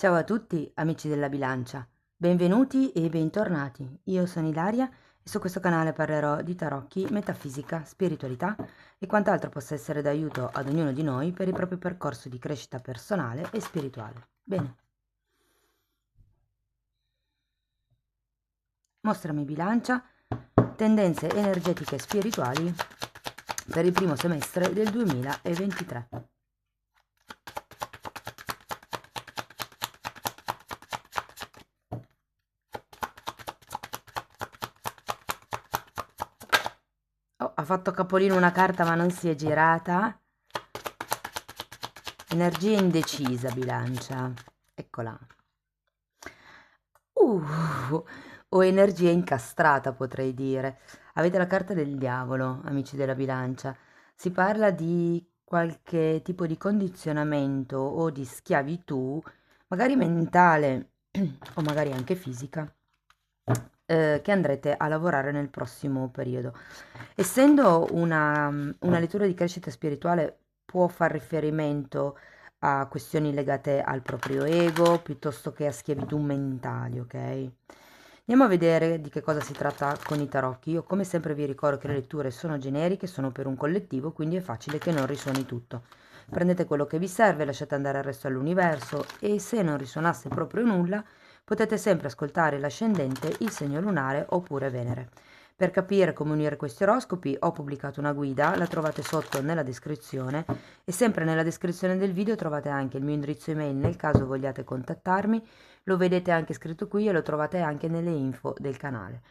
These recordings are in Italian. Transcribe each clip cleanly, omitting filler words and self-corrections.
Ciao a tutti, amici della bilancia. Benvenuti e bentornati. Io sono Ilaria e su questo canale parlerò di tarocchi, metafisica, spiritualità e quant'altro possa essere d'aiuto ad ognuno di noi per il proprio percorso di crescita personale e spirituale. Bene. Mostrami bilancia, tendenze energetiche e spirituali per il primo semestre del 2023. Oh, ha fatto capolino una carta ma non si è girata. Energia indecisa, bilancia. Eccola. O energia incastrata, potrei dire. Avete la carta del diavolo, amici della bilancia. Si parla di qualche tipo di condizionamento o di schiavitù, magari mentale o magari anche fisica, che andrete a lavorare nel prossimo periodo. Essendo una lettura di crescita spirituale, può far riferimento a questioni legate al proprio ego piuttosto che a schiavitù mentali, ok? Andiamo a vedere di che cosa si tratta con i tarocchi. Io come sempre vi ricordo che le letture sono generiche, sono per un collettivo, quindi è facile che non risuoni tutto. Prendete quello che vi serve, lasciate andare il resto all'universo e se non risuonasse proprio nulla, potete sempre ascoltare l'ascendente, il segno lunare oppure Venere. Per capire come unire questi oroscopi ho pubblicato una guida, la trovate sotto nella descrizione e sempre nella descrizione del video trovate anche il mio indirizzo email nel caso vogliate contattarmi, lo vedete anche scritto qui e lo trovate anche nelle info del canale.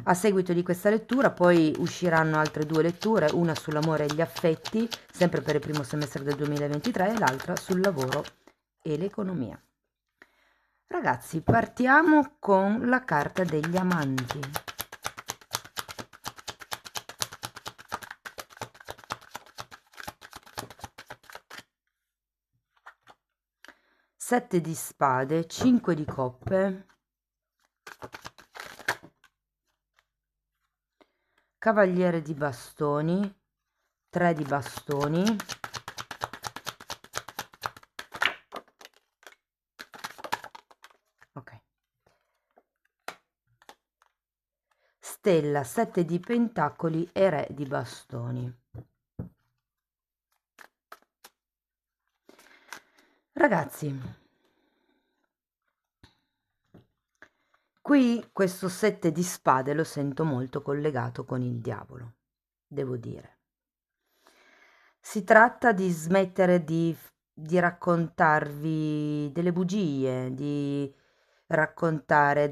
A seguito di questa lettura poi usciranno altre due letture, una sull'amore e gli affetti, sempre per il primo semestre del 2023 e l'altra sul lavoro e l'economia. Ragazzi, partiamo con la carta degli amanti. Sette di spade, 5 di coppe, cavaliere di bastoni, 3 di bastoni, ok, stella, 7 di pentacoli e re di bastoni. Ragazzi, qui questo 7 di spade lo sento molto collegato con il diavolo, devo dire. Si tratta di smettere di raccontarvi delle bugie, di raccontare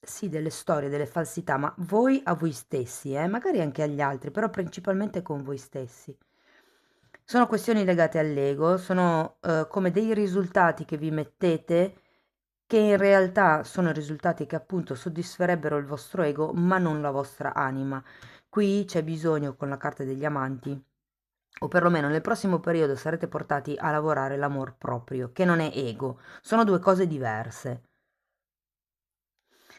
sì, delle storie, delle falsità, ma voi a voi stessi, magari anche agli altri, però principalmente con voi stessi. Sono questioni legate all'ego, sono come dei risultati che vi mettete che in realtà sono risultati che appunto soddisferebbero il vostro ego, ma non la vostra anima. Qui c'è bisogno con la carta degli amanti, o perlomeno nel prossimo periodo sarete portati a lavorare l'amor proprio, che non è ego, sono due cose diverse.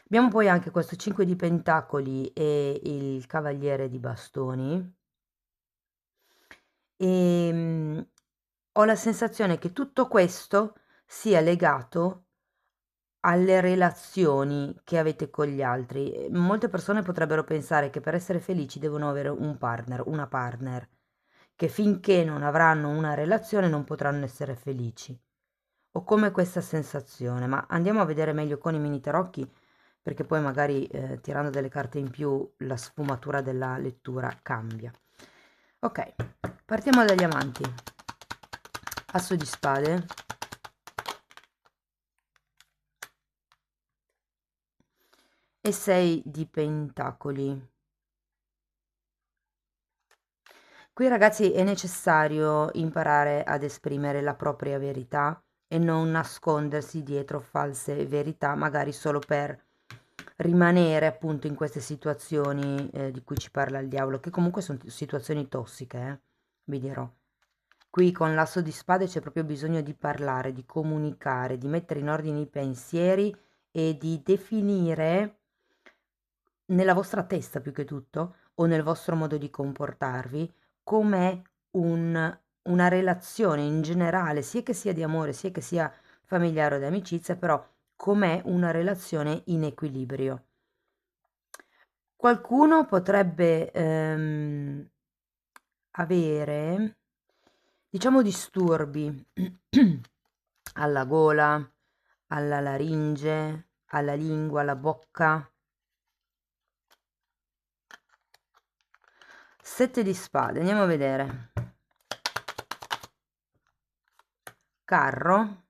Abbiamo poi anche questo 5 di pentacoli e il cavaliere di bastoni. E ho la sensazione che tutto questo sia legato alle relazioni che avete con gli altri. Molte persone potrebbero pensare che per essere felici devono avere un partner, una partner, che finché non avranno una relazione non potranno essere felici. Ho come questa sensazione, ma andiamo a vedere meglio con i mini tarocchi, perché poi magari tirando delle carte in più la sfumatura della lettura cambia. Ok, partiamo dagli amanti. Asso di spade. E 6 di pentacoli. Qui ragazzi è necessario imparare ad esprimere la propria verità e non nascondersi dietro false verità, magari solo per rimanere appunto in queste situazioni di cui ci parla il diavolo, che comunque sono situazioni tossiche, vi dirò. Qui con l'asso di spade c'è proprio bisogno di parlare, di comunicare, di mettere in ordine i pensieri e di definire nella vostra testa più che tutto o nel vostro modo di comportarvi com'è un una relazione in generale, sia che sia di amore, sia che sia familiare o di amicizia, però com'è una relazione in equilibrio. Qualcuno potrebbe avere, diciamo, disturbi alla gola, alla laringe, alla lingua, alla bocca. Sette di spade, andiamo a vedere. Carro,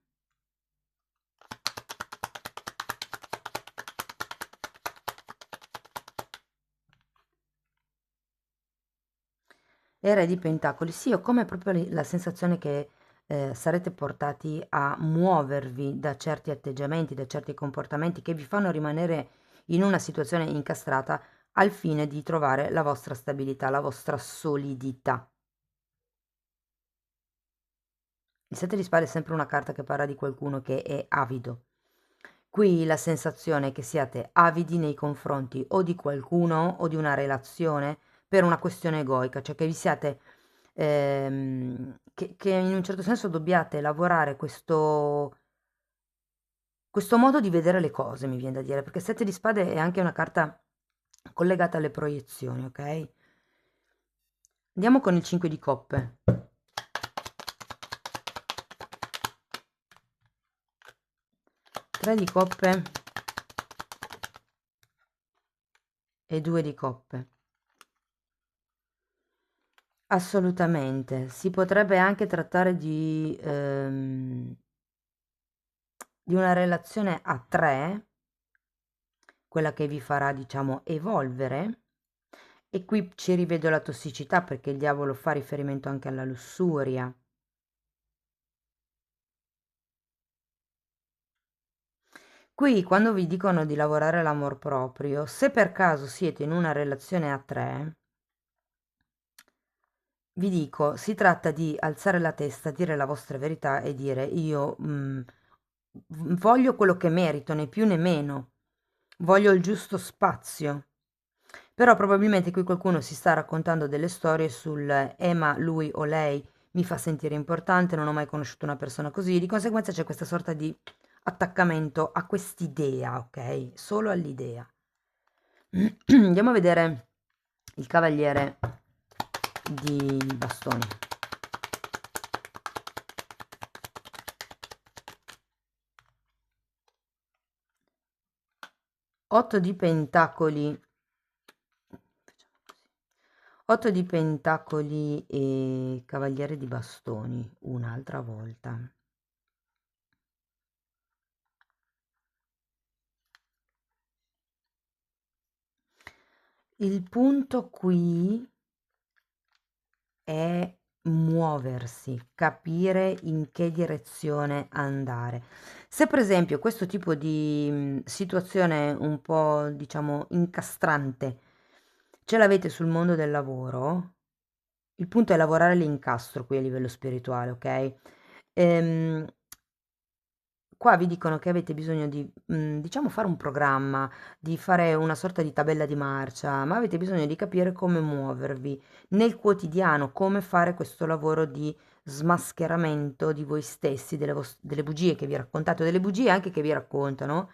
e re di pentacoli. Sì, ho come proprio la sensazione che sarete portati a muovervi da certi atteggiamenti, da certi comportamenti che vi fanno rimanere in una situazione incastrata al fine di trovare la vostra stabilità, la vostra solidità. Il sette di spade è sempre una carta che parla di qualcuno che è avido. Qui la sensazione è che siate avidi nei confronti o di qualcuno o di una relazione per una questione egoica, cioè che vi siate, che in un certo senso dobbiate lavorare questo modo di vedere le cose, mi viene da dire, perché sette di spade è anche una carta collegata alle proiezioni, ok? Andiamo con il 5 di coppe. Tre di coppe e due di coppe. Assolutamente. Si potrebbe anche trattare di una relazione a tre, quella che vi farà, diciamo, evolvere. E qui ci rivedo la tossicità perché il diavolo fa riferimento anche alla lussuria. Qui, quando vi dicono di lavorare l'amor proprio, se per caso siete in una relazione a tre, vi dico, si tratta di alzare la testa, dire la vostra verità e dire io voglio quello che merito, né più né meno, voglio il giusto spazio. Però probabilmente qui qualcuno si sta raccontando delle storie sul ma lui o lei mi fa sentire importante, non ho mai conosciuto una persona così, di conseguenza c'è questa sorta di attaccamento a quest'idea, ok? Solo all'idea. Andiamo a vedere il cavaliere di bastoni. 8 di pentacoli. 8 di pentacoli e cavaliere di bastoni, un'altra volta. Il punto qui è muoversi, capire in che direzione andare. Se per esempio questo tipo di situazione un po', diciamo, incastrante ce l'avete sul mondo del lavoro, il punto è lavorare l'incastro qui a livello spirituale, ok? Ehm, Qua vi dicono che avete bisogno di, diciamo, fare un programma, di fare una sorta di tabella di marcia, ma avete bisogno di capire come muovervi nel quotidiano, come fare questo lavoro di smascheramento di voi stessi, delle bugie che vi raccontate, o delle bugie anche che vi raccontano,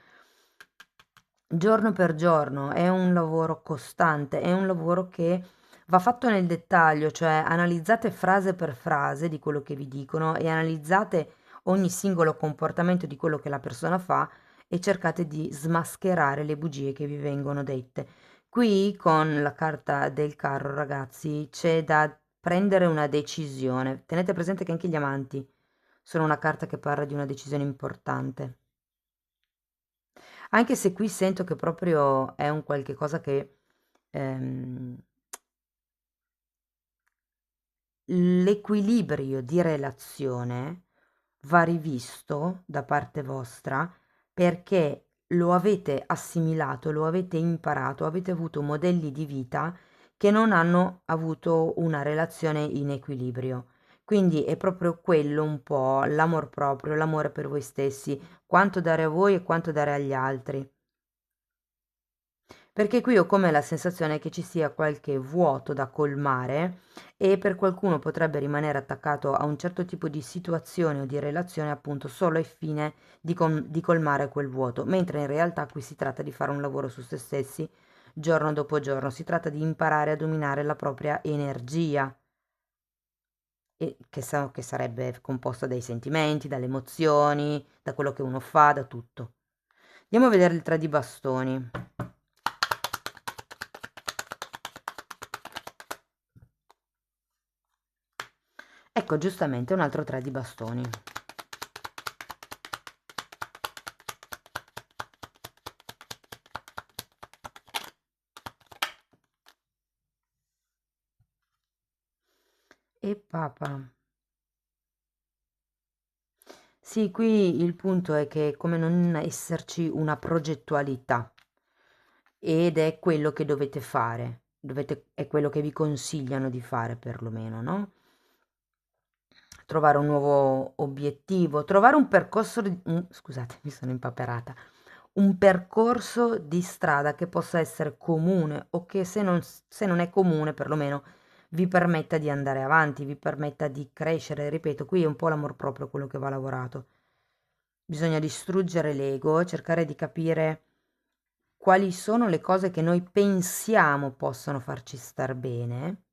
giorno per giorno. È un lavoro costante, è un lavoro che va fatto nel dettaglio, cioè analizzate frase per frase di quello che vi dicono e analizzate ogni singolo comportamento di quello che la persona fa e cercate di smascherare le bugie che vi vengono dette. Qui con la carta del carro, ragazzi, c'è da prendere una decisione. Tenete presente che anche gli amanti sono una carta che parla di una decisione importante. Anche se qui sento che proprio è un qualche cosa che ehm, l'equilibrio di relazione va rivisto da parte vostra perché lo avete assimilato, lo avete imparato, avete avuto modelli di vita che non hanno avuto una relazione in equilibrio. Quindi è proprio quello un po' l'amor proprio, l'amore per voi stessi, quanto dare a voi e quanto dare agli altri. Perché qui ho come la sensazione che ci sia qualche vuoto da colmare e per qualcuno potrebbe rimanere attaccato a un certo tipo di situazione o di relazione appunto solo al fine di colmare quel vuoto, mentre in realtà qui si tratta di fare un lavoro su se stessi giorno dopo giorno, si tratta di imparare a dominare la propria energia, e che sarebbe composta dai sentimenti, dalle emozioni, da quello che uno fa, da tutto. Andiamo a vedere il 3 di bastoni. Ecco, giustamente un altro 3 di bastoni. E papa. Sì, qui il punto è che come non esserci una progettualità ed è quello che dovete fare, è quello che vi consigliano di fare perlomeno, no? Trovare un nuovo obiettivo, trovare un percorso, scusate, mi sono impaperata, un percorso di strada che possa essere comune o che se non è comune perlomeno vi permetta di andare avanti, vi permetta di crescere. Ripeto, qui è un po' l'amor proprio quello che va lavorato. Bisogna distruggere l'ego, cercare di capire quali sono le cose che noi pensiamo possano farci star bene,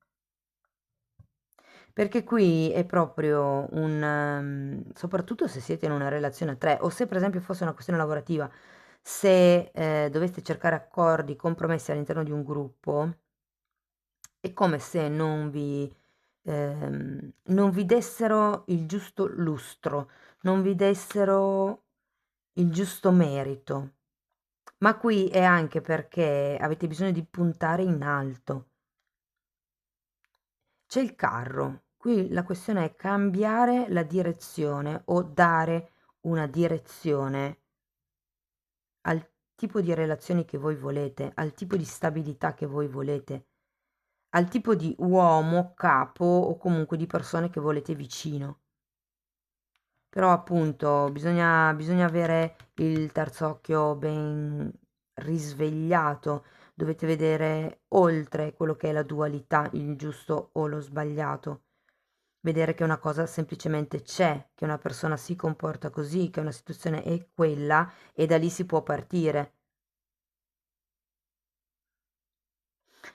perché qui è proprio soprattutto se siete in una relazione a tre o se per esempio fosse una questione lavorativa, se doveste cercare accordi, compromessi all'interno di un gruppo, è come se non vi dessero il giusto lustro, non vi dessero il giusto merito. Ma qui è anche perché avete bisogno di puntare in alto. C'è il carro. Qui la questione è cambiare la direzione o dare una direzione al tipo di relazioni che voi volete, al tipo di stabilità che voi volete, al tipo di uomo, capo o comunque di persone che volete vicino. Però appunto bisogna avere il terzo occhio ben risvegliato, dovete vedere oltre quello che è la dualità, il giusto o lo sbagliato, vedere che una cosa semplicemente c'è, che una persona si comporta così, che una situazione è quella e da lì si può partire.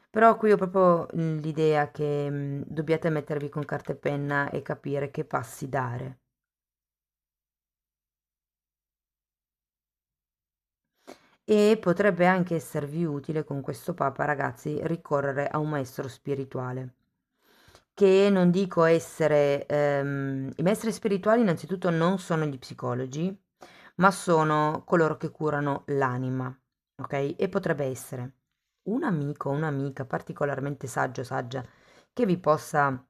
Però qui ho proprio l'idea che dobbiate mettervi con carta e penna e capire che passi dare. E potrebbe anche esservi utile con questo Papa, ragazzi, ricorrere a un maestro spirituale. Che non dico essere... i maestri spirituali innanzitutto non sono gli psicologi, ma sono coloro che curano l'anima, ok? E potrebbe essere un amico o un'amica particolarmente saggio o saggia che vi possa,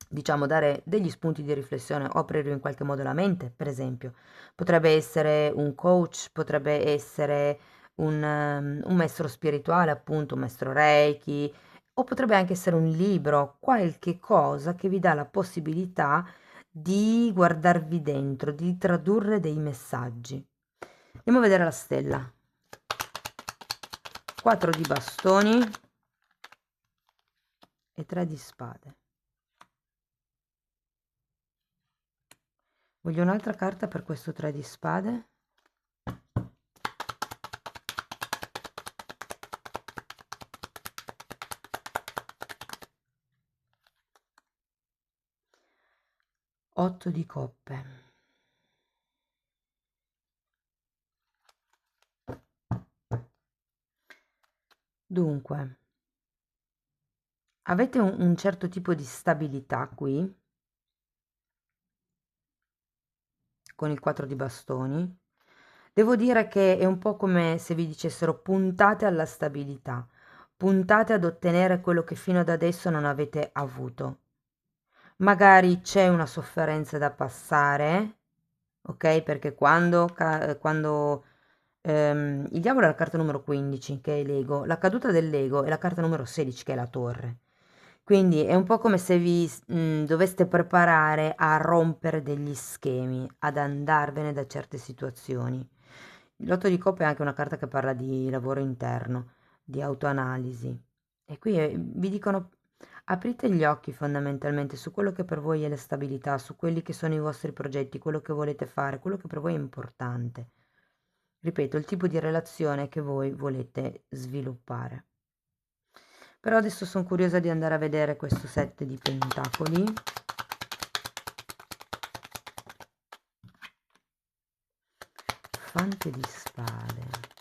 diciamo, dare degli spunti di riflessione o aprirvi in qualche modo la mente, per esempio. Potrebbe essere un coach, potrebbe essere un maestro spirituale, appunto, un maestro Reiki, o potrebbe anche essere un libro, qualche cosa che vi dà la possibilità di guardarvi dentro, di tradurre dei messaggi. Andiamo a vedere la stella. 4 di bastoni e 3 di spade. Voglio un'altra carta per questo 3 di spade. 8 di coppe. Dunque, avete un certo tipo di stabilità qui, con il 4 di bastoni. Devo dire che è un po' come se vi dicessero puntate alla stabilità, puntate ad ottenere quello che fino ad adesso non avete avuto. Magari c'è una sofferenza da passare, ok? Perché quando il diavolo è la carta numero 15, che è l'ego, la caduta dell'ego è la carta numero 16, che è la torre. Quindi è un po' come se vi doveste preparare a rompere degli schemi, ad andarvene da certe situazioni. L'otto di coppe è anche una carta che parla di lavoro interno. di autoanalisi. E qui vi dicono aprite gli occhi fondamentalmente su quello che per voi è la stabilità, su quelli che sono i vostri progetti, quello che volete fare, quello che per voi è importante. Ripeto, il tipo di relazione che voi volete sviluppare. Però adesso sono curiosa di andare a vedere questo set di pentacoli. Fante di spade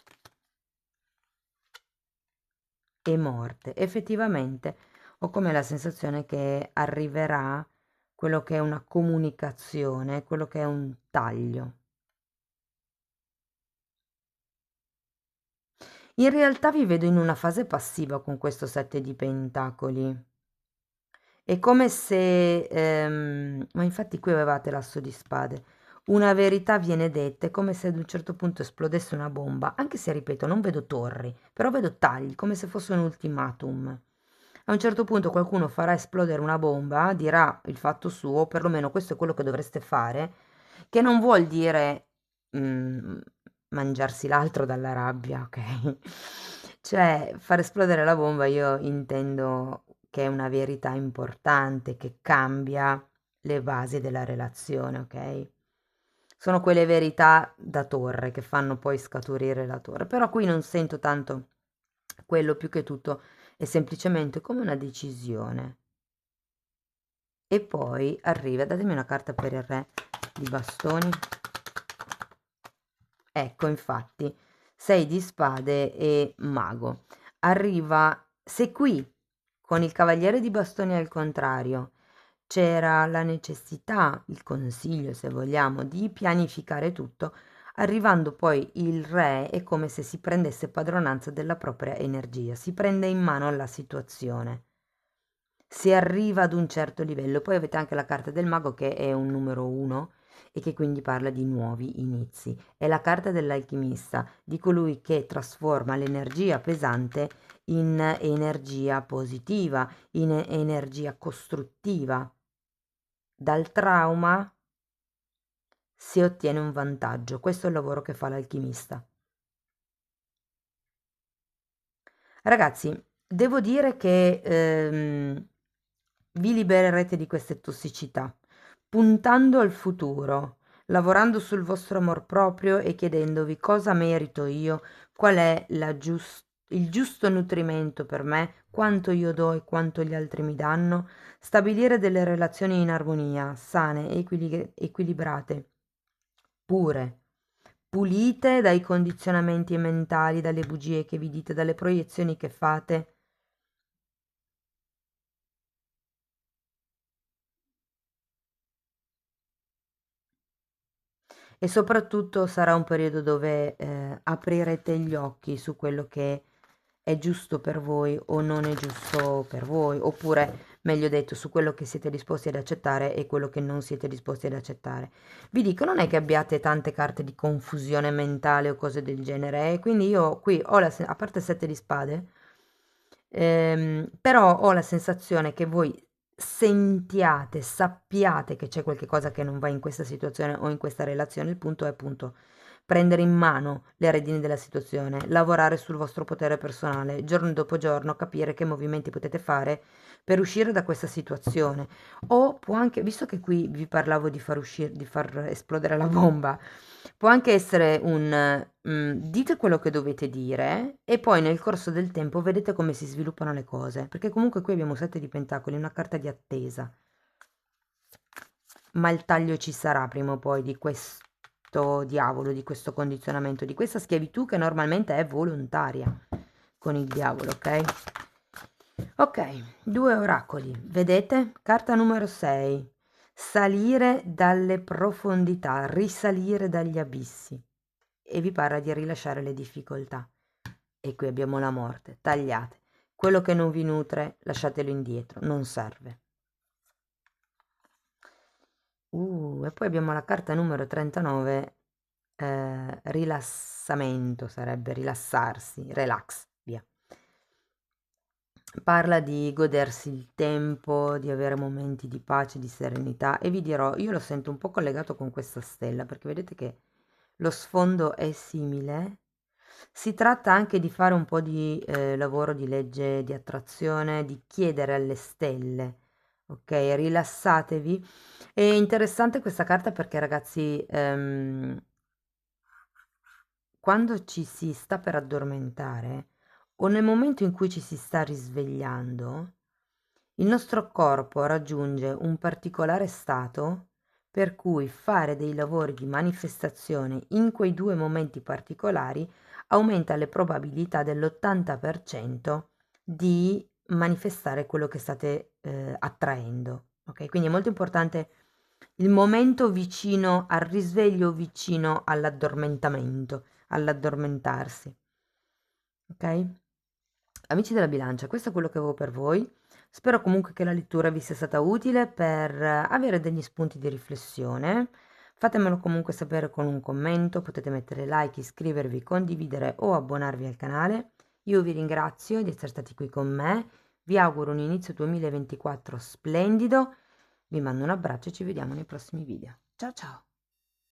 e morte. Effettivamente ho come la sensazione che arriverà quello che è una comunicazione, quello che è un taglio. In realtà vi vedo in una fase passiva con questo sette di pentacoli. È come se, ma infatti qui avevate l'asso di spade. Una verità viene detta, è come se ad un certo punto esplodesse una bomba, anche se ripeto, non vedo torri, però vedo tagli, come se fosse un ultimatum. A un certo punto qualcuno farà esplodere una bomba, dirà il fatto suo, o perlomeno questo è quello che dovreste fare, che non vuol dire mm, mangiarsi l'altro dalla rabbia, ok? Cioè, far esplodere la bomba io intendo che è una verità importante, che cambia le basi della relazione, ok? Sono quelle verità da torre che fanno poi scaturire la torre, però qui non sento tanto quello, più che tutto è semplicemente come una decisione. E poi arriva, datemi una carta per il re di bastoni. Ecco, infatti, 6 di spade e mago. Arriva, se qui con il cavaliere di bastoni al contrario c'era la necessità, il consiglio se vogliamo, di pianificare tutto, arrivando poi il re è come se si prendesse padronanza della propria energia, si prende in mano la situazione. Si arriva ad un certo livello. Poi avete anche la carta del mago che è un numero 1 e che quindi parla di nuovi inizi. È la carta dell'alchimista, di colui che trasforma l'energia pesante in energia positiva, in energia costruttiva. Dal trauma si ottiene un vantaggio. Questo è il lavoro che fa l'alchimista. Ragazzi, devo dire che vi libererete di queste tossicità, puntando al futuro, lavorando sul vostro amor proprio e chiedendovi cosa merito io, qual è il giusto nutrimento per me, quanto io do e quanto gli altri mi danno, stabilire delle relazioni in armonia, sane, equilibrate, pure, pulite dai condizionamenti mentali, dalle bugie che vi dite, dalle proiezioni che fate. E soprattutto sarà un periodo dove aprirete gli occhi su quello che è giusto per voi o non è giusto per voi, oppure meglio detto su quello che siete disposti ad accettare e quello che non siete disposti ad accettare. Vi dico, non è che abbiate tante carte di confusione mentale o cose del genere, quindi io qui ho a parte il sette di spade, però ho la sensazione che voi sentiate, sappiate che c'è qualche cosa che non va in questa situazione o in questa relazione. Il punto è appunto prendere in mano le redini della situazione, lavorare sul vostro potere personale, giorno dopo giorno, capire che movimenti potete fare per uscire da questa situazione. O può anche, visto che qui vi parlavo di far uscire, di far esplodere la bomba, può anche essere un dite quello che dovete dire e poi nel corso del tempo vedete come si sviluppano le cose, perché comunque qui abbiamo 7 di pentacoli, una carta di attesa, ma il taglio ci sarà prima o poi di questo diavolo, di questo condizionamento, di questa schiavitù che normalmente è volontaria con il diavolo, ok? Ok, due oracoli, vedete? Carta numero 6, salire dalle profondità, risalire dagli abissi e vi parla di rilasciare le difficoltà. E qui abbiamo la morte, tagliate. Quello che non vi nutre, lasciatelo indietro, non serve. E poi abbiamo la carta numero 39, rilassamento sarebbe, rilassarsi, relax, via. Parla di godersi il tempo, di avere momenti di pace, di serenità e vi dirò, io lo sento un po' collegato con questa stella perché vedete che lo sfondo è simile, Si tratta anche di fare un po' di lavoro di legge di attrazione, di chiedere alle stelle, ok? Rilassatevi. È interessante questa carta perché, ragazzi, quando ci si sta per addormentare o nel momento in cui ci si sta risvegliando, il nostro corpo raggiunge un particolare stato per cui fare dei lavori di manifestazione in quei due momenti particolari aumenta le probabilità dell'80% di manifestare quello che state attraendo. Ok? Quindi è molto importante il momento vicino al risveglio, vicino all'addormentamento, all'addormentarsi. Ok? Amici della bilancia, questo è quello che avevo per voi. Spero comunque che la lettura vi sia stata utile per avere degli spunti di riflessione. Fatemelo comunque sapere con un commento, potete mettere like, iscrivervi, condividere o abbonarvi al canale. Io vi ringrazio di essere stati qui con me, vi auguro un inizio 2024 splendido, vi mando un abbraccio e ci vediamo nei prossimi video. Ciao ciao!